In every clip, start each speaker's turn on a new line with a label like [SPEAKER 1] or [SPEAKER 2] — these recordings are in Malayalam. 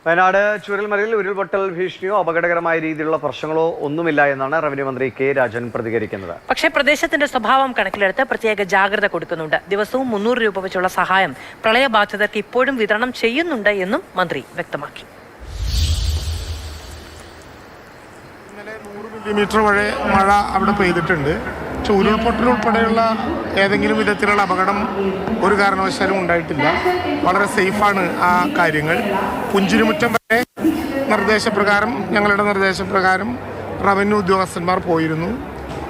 [SPEAKER 1] വയനാട് ചൂരൽമലയിൽ ഉരുൾപൊട്ടൽ ഭീഷണിയോ അപകടകരമായ രീതിയിലുള്ള പ്രശ്നങ്ങളോ ഒന്നുമില്ല എന്നാണ് റവന്യൂ മന്ത്രി കെ രാജൻ പ്രതികരിക്കുന്നത്.
[SPEAKER 2] പക്ഷേ പ്രദേശത്തിന്റെ സ്വഭാവം കണക്കിലെടുത്ത് പ്രത്യേക ജാഗ്രത കൊടുക്കുന്നുണ്ട്. ദിവസവും 300 രൂപ വെച്ചുള്ള സഹായം പ്രളയബാധിതർക്ക് ഇപ്പോഴും വിതരണം ചെയ്യുന്നുണ്ട് എന്നും മന്ത്രി വ്യക്തമാക്കി.
[SPEAKER 3] ഇന്നലെ 100 മില്ലിമീറ്റർ മഴ അവിടെ പെയ്തിട്ടുണ്ട്. പക്ഷെ ഉരുൾപൊട്ടൽ ഉൾപ്പെടെയുള്ള ഏതെങ്കിലും വിധത്തിലുള്ള അപകടം ഒരു കാരണവശാലും ഉണ്ടായിട്ടില്ല. വളരെ സേഫാണ് ആ കാര്യങ്ങൾ. പുഞ്ചിരിമുറ്റം വരെ ഞങ്ങളുടെ നിർദ്ദേശപ്രകാരം റവന്യൂ ഉദ്യോഗസ്ഥന്മാർ പോയിരുന്നു.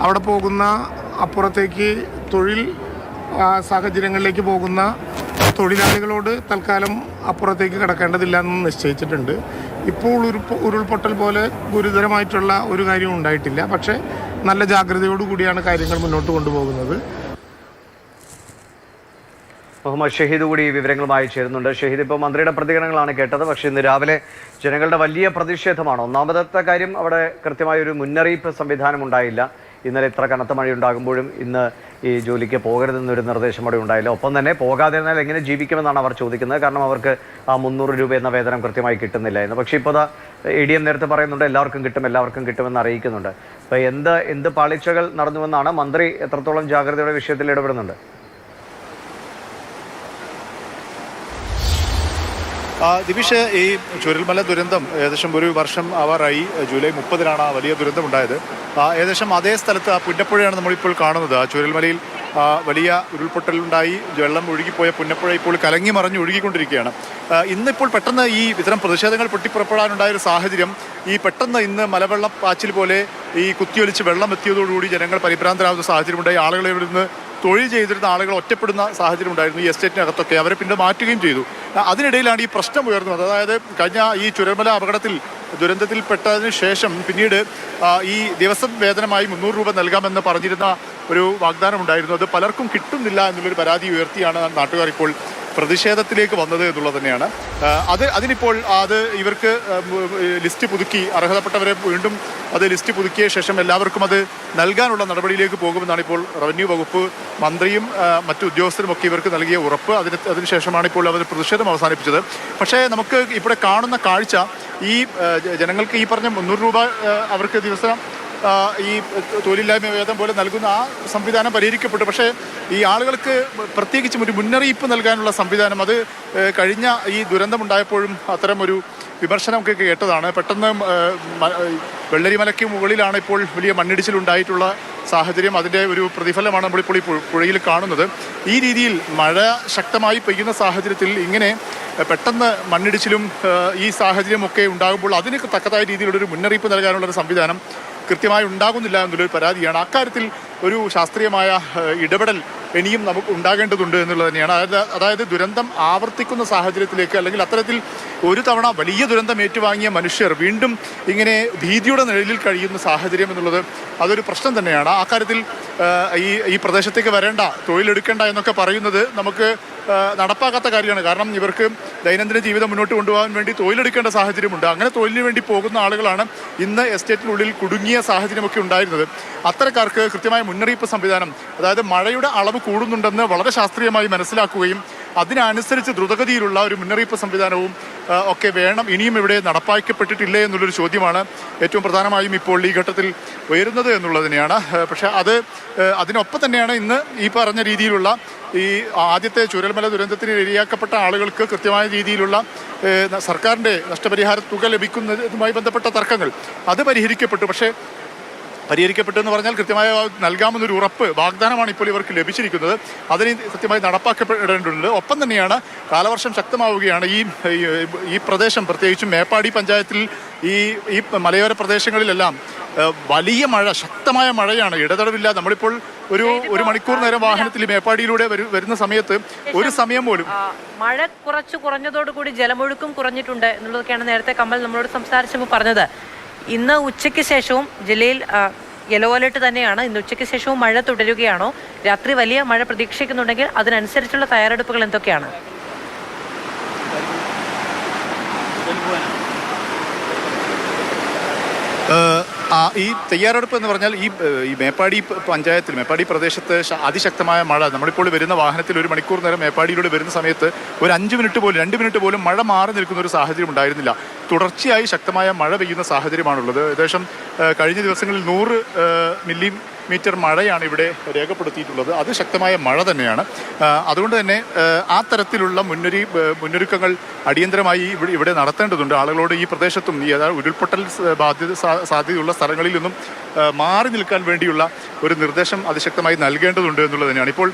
[SPEAKER 3] അവിടെ പോകുന്ന അപ്പുറത്തേക്ക് തൊഴിൽ സാഹചര്യങ്ങളിലേക്ക് പോകുന്ന തൊഴിലാളികളോട് തൽക്കാലം അപ്പുറത്തേക്ക് കിടക്കേണ്ടതില്ല എന്ന് നിശ്ചയിച്ചിട്ടുണ്ട്. ഇപ്പോൾ ഉരുൾപൊട്ടൽ പോലെ ഗുരുതരമായിട്ടുള്ള ഒരു കാര്യവും ഉണ്ടായിട്ടില്ല. പക്ഷേ നല്ല ജാഗ്രതയോടുകൂടിയാണ് കാര്യങ്ങൾ മുന്നോട്ട് കൊണ്ടുപോകുന്നത്.
[SPEAKER 1] മുഹമ്മദ് ഷഹീദ് കൂടി വിവരങ്ങളുമായി ചേരുന്നുണ്ട്. ഷഹീദ്, ഇപ്പോൾ മന്ത്രിയുടെ പ്രതികരണങ്ങളാണ് കേട്ടത്. പക്ഷേ ഇന്ന് രാവിലെ ജനങ്ങളുടെ വലിയ പ്രതിഷേധമാണ്. ഒന്നാമത്തെ കാര്യം, അവിടെ കൃത്യമായൊരു മുന്നറിയിപ്പ് സംവിധാനം ഉണ്ടായില്ല. ഇന്നലെ ഇത്ര കനത്ത മഴയുണ്ടാകുമ്പോഴും ഇന്ന് ഈ ജോലിക്ക് പോകരുതെന്നൊരു നിർദ്ദേശം അവിടെ ഉണ്ടായില്ല. ഒപ്പം തന്നെ പോകാതിരുന്നാൽ എങ്ങനെ ജീവിക്കുമെന്നാണ് അവർ ചോദിക്കുന്നത്. കാരണം അവർക്ക് ആ 300 രൂപ എന്ന വേതനം കൃത്യമായി കിട്ടുന്നില്ല എന്ന്. പക്ഷേ ഇപ്പോൾ ADM നേരത്തെ പറയുന്നുണ്ട് എല്ലാവർക്കും കിട്ടുമെന്ന് അറിയിക്കുന്നുണ്ട്. അപ്പോൾ എന്ത് പാളിച്ചകൾ നടന്നുവെന്നാണ് മന്ത്രി എത്രത്തോളം ജാഗ്രതയുടെ വിഷയത്തിൽ ഇടപെടുന്നുണ്ട്?
[SPEAKER 4] ദിവിഷ്, ഈ ചുരൽമല ദുരന്തം ഏകദേശം ഒരു വർഷം ആവാറായി. ജൂലൈ 30-നാണ് ആ വലിയ ദുരന്തം ഉണ്ടായത്. ഏകദേശം അതേ സ്ഥലത്ത് ആ പുന്നപ്പുഴയാണ് നമ്മളിപ്പോൾ കാണുന്നത്. ആ ചുരൽമലയിൽ വലിയ ഉരുൾപൊട്ടലുണ്ടായി. വെള്ളം ഒഴുകിപ്പോയ പുന്നപ്പുഴ ഇപ്പോൾ കലങ്ങി മറിഞ്ഞ് ഒഴുകിക്കൊണ്ടിരിക്കുകയാണ്. ഇന്നിപ്പോൾ പെട്ടെന്ന് ഈ ഇത്തരം പ്രതിഷേധങ്ങൾ പൊട്ടിപ്പുറപ്പെടാനുണ്ടായൊരു സാഹചര്യം, ഈ പെട്ടെന്ന് ഇന്ന് മലവെള്ളം പാച്ചിൽ പോലെ ഈ കുത്തിയൊലിച്ച് വെള്ളം എത്തിയതോടുകൂടി ജനങ്ങൾ പരിഭ്രാന്തരാകുന്ന സാഹചര്യമുണ്ടായി. ആളുകളെ ഇവിടെ നിന്ന് തൊഴിൽ ചെയ്തിരുന്ന ആളുകൾ ഒറ്റപ്പെടുന്ന സാഹചര്യം ഉണ്ടായിരുന്നു. ഈ എസ്റ്റേറ്റിനകത്തൊക്കെ അവരെ പിന്നെ മാറ്റുകയും ചെയ്തു. അതിനിടയിലാണ് ഈ പ്രശ്നം ഉയർന്നത്. അതായത് കഴിഞ്ഞ ഈ ചുരൽമല ദുരന്തത്തിൽപ്പെട്ടതിന് ശേഷം പിന്നീട് ഈ ദിവസം വേതനമായി 300 രൂപ നൽകാമെന്ന് പറഞ്ഞിരുന്ന ഒരു വാഗ്ദാനം ഉണ്ടായിരുന്നു. അത് പലർക്കും കിട്ടുന്നില്ല എന്നുള്ളൊരു പരാതി ഉയർത്തിയാണ് നാട്ടുകാർ ഇപ്പോൾ പ്രതിഷേധത്തിലേക്ക് വന്നത് എന്നുള്ളത് തന്നെയാണ്. അതിനിപ്പോൾ ഇവർക്ക് ലിസ്റ്റ് പുതുക്കി, അർഹതപ്പെട്ടവരെ വീണ്ടും ലിസ്റ്റ് പുതുക്കിയ ശേഷം എല്ലാവർക്കും അത് നൽകാനുള്ള നടപടിയിലേക്ക് പോകുമെന്നാണ് ഇപ്പോൾ റവന്യൂ വകുപ്പ് മന്ത്രിയും മറ്റു ഉദ്യോഗസ്ഥരുമൊക്കെ ഇവർക്ക് നൽകിയ ഉറപ്പ്. അതിനുശേഷമാണ് ഇപ്പോൾ അവർ പ്രതിഷേധം അവസാനിപ്പിച്ചത്. പക്ഷേ നമുക്ക് ഇവിടെ കാണുന്ന കാഴ്ച, ഈ ജനങ്ങൾക്ക് ഈ പറഞ്ഞ 300 രൂപ അവർക്ക് ദിവസം ഈ തൊഴിലില്ലായ്മ വേതനം പോലെ നൽകുന്ന ആ സംവിധാനം പരിഹരിക്കപ്പെട്ടു. പക്ഷേ ഈ ആളുകൾക്ക് പ്രത്യേകിച്ചും ഒരു മുന്നറിയിപ്പ് നൽകാനുള്ള സംവിധാനം, അത് കഴിഞ്ഞ ഈ ദുരന്തമുണ്ടായപ്പോഴും അത്തരം ഒരു വിമർശനമൊക്കെ കേട്ടതാണ്. പെട്ടെന്ന് വെള്ളരിമലയ്ക്ക് മുകളിലാണ് ഇപ്പോൾ വലിയ മണ്ണിടിച്ചിലുണ്ടായിട്ടുള്ള സാഹചര്യം. അതിൻ്റെ ഒരു പ്രതിഫലമാണ് നമ്മളിപ്പോൾ ഈ പുഴയിൽ കാണുന്നത്. ഈ രീതിയിൽ മഴ ശക്തമായി പെയ്യുന്ന സാഹചര്യത്തിൽ ഇങ്ങനെ പെട്ടെന്ന് മണ്ണിടിച്ചിലും ഈ സാഹചര്യമൊക്കെ ഉണ്ടാകുമ്പോൾ അതിന് തക്കതായ രീതിയിലുള്ളൊരു മുന്നറിയിപ്പ് നൽകാനുള്ളൊരു സംവിധാനം കൃത്യമായി ഉണ്ടാകുന്നില്ല എന്നുള്ളൊരു പരാതിയാണ്. അക്കാര്യത്തിൽ ഒരു ശാസ്ത്രീയമായ ഇടപെടൽ ഇനിയും നമുക്ക് ഉണ്ടാകേണ്ടതുണ്ട് എന്നുള്ളത് തന്നെയാണ്. അതായത് ദുരന്തം ആവർത്തിക്കുന്ന സാഹചര്യത്തിലേക്ക്, അല്ലെങ്കിൽ അത്തരത്തിൽ ഒരു തവണ വലിയ ദുരന്തം ഏറ്റുവാങ്ങിയ മനുഷ്യർ വീണ്ടും ഇങ്ങനെ ഭീതിയുടെ നിഴലിൽ കഴിയുന്ന സാഹചര്യം എന്നുള്ളത് അതൊരു പ്രശ്നം തന്നെയാണ്. ആ കാര്യത്തിൽ ഈ പ്രദേശത്തേക്ക് വരേണ്ട, തൊഴിലെടുക്കേണ്ട എന്നൊക്കെ പറയുന്നത് നമുക്ക് നടപ്പാക്കാത്ത കാര്യമാണ്. കാരണം ഇവർക്ക് ദൈനംദിന ജീവിതം മുന്നോട്ട് കൊണ്ടുപോകാൻ വേണ്ടി തൊഴിലെടുക്കേണ്ട സാഹചര്യമുണ്ട്. അങ്ങനെ തൊഴിലിന് വേണ്ടി പോകുന്ന ആളുകളാണ് ഇന്ന് എസ്റ്റേറ്റിനുള്ളിൽ കുടുങ്ങിയ സാഹചര്യമൊക്കെ ഉണ്ടായിരുന്നത്. അത്തരക്കാർക്ക് കൃത്യമായ മുന്നറിയിപ്പ് സംവിധാനം, അതായത് മഴയുടെ അളവ് കൂടുന്നുണ്ടെന്ന് വളരെ ശാസ്ത്രീയമായി മനസ്സിലാക്കുകയും അതിനനുസരിച്ച് ദ്രുതഗതിയിലുള്ള ഒരു മുന്നറിയിപ്പ് സംവിധാനവും ഒക്കെ വേണം. ഇനിയും ഇവിടെ നടപ്പാക്കപ്പെട്ടിട്ടില്ലേ എന്നുള്ളൊരു ചോദ്യമാണ് ഏറ്റവും പ്രധാനമായും ഇപ്പോൾ ഈ ഘട്ടത്തിൽ ഉയരുന്നത് എന്നുള്ളത് തന്നെയാണ്. പക്ഷേ അതിനൊപ്പം തന്നെയാണ് ഇന്ന് ഈ പറഞ്ഞ രീതിയിലുള്ള ഈ ആദ്യത്തെ ചുരൽമല ദുരന്തത്തിന് ഇരയാക്കപ്പെട്ട ആളുകൾക്ക് കൃത്യമായ രീതിയിലുള്ള സർക്കാരിൻ്റെ നഷ്ടപരിഹാര തുക ലഭിക്കുന്നതുമായി ബന്ധപ്പെട്ട തർക്കങ്ങൾ അത് പരിഹരിക്കപ്പെട്ടു എന്ന് പറഞ്ഞാൽ കൃത്യമായ നൽകാമെന്നൊരു ഉറപ്പ്, വാഗ്ദാനമാണ് ഇപ്പോൾ ഇവർക്ക് ലഭിച്ചിരിക്കുന്നത്. അതിന് കൃത്യമായി നടപ്പാക്കപ്പെടേണ്ടതുണ്ട്. ഒപ്പം തന്നെയാണ് കാലവർഷം ശക്തമാവുകയാണ്. ഈ പ്രദേശം, പ്രത്യേകിച്ചും മേപ്പാടി പഞ്ചായത്തിൽ ഈ മലയോര പ്രദേശങ്ങളിലെല്ലാം വലിയ മഴ, ശക്തമായ മഴയാണ്, ഇടതടവില്ല. നമ്മളിപ്പോൾ ഒരു മണിക്കൂർ നേരം വാഹനത്തിൽ മേപ്പാടിയിലൂടെ വരുന്ന സമയത്ത് ഒരു സമയം പോലും
[SPEAKER 2] മഴ കുറഞ്ഞതോടുകൂടി ജലമൊഴുക്കും കുറഞ്ഞിട്ടുണ്ട് എന്നുള്ളതൊക്കെയാണ് നേരത്തെ കമൽ നമ്മളോട് സംസാരിച്ചപ്പോൾ പറഞ്ഞത്. ഇന്ന് ഉച്ചയ്ക്ക് ശേഷവും ജില്ലയിൽ യെല്ലോ അലേർട്ട് തന്നെയാണ്. ഇന്ന് ഉച്ചയ്ക്ക് ശേഷവും മഴ തുടരുകയാണോ? രാത്രി വലിയ മഴ പ്രതീക്ഷിക്കുന്നുണ്ടെങ്കിൽ അതിനനുസരിച്ചുള്ള തയ്യാറെടുപ്പുകൾ എന്തൊക്കെയാണ്?
[SPEAKER 4] ഈ തയ്യാറെടുപ്പ് എന്ന് പറഞ്ഞാൽ ഈ മേപ്പാടി പഞ്ചായത്തിൽ മേപ്പാടി പ്രദേശത്ത് അതിശക്തമായ മഴ, നമ്മളിപ്പോൾ വരുന്ന വാഹനത്തിൽ 1 മണിക്കൂർ നേരം മേപ്പാടിയിലൂടെ വരുന്ന സമയത്ത് ഒരു 5 മിനിറ്റ് പോലും 2 മിനിറ്റ് പോലും മഴ മാറി നിൽക്കുന്ന ഒരു സാഹചര്യം ഉണ്ടായിരുന്നില്ല. തുടർച്ചയായി ശക്തമായ മഴ പെയ്യുന്ന സാഹചര്യമാണുള്ളത്. ഏകദേശം കഴിഞ്ഞ ദിവസങ്ങളിൽ 100 മില്ലിമീറ്റർ മഴയാണ് ഇവിടെ രേഖപ്പെടുത്തിയിട്ടുള്ളത്. അത് ശക്തമായ മഴ തന്നെയാണ്. അതുകൊണ്ട് തന്നെ ആ തരത്തിലുള്ള മുന്നൊരുക്കങ്ങൾ അടിയന്തരമായി ഇവിടെ നടത്തേണ്ടതുണ്ട്. ആളുകളോട് ഈ പ്രദേശത്തും ഈ ഉരുൾപൊട്ടൽ സാധ്യതയുള്ള സ്ഥലങ്ങളിൽ നിന്നും മാറി നിൽക്കാൻ വേണ്ടിയുള്ള ഒരു നിർദ്ദേശം അതിശക്തമായി നൽകേണ്ടതുണ്ട് എന്നുള്ളത് തന്നെയാണ്. ഇപ്പോൾ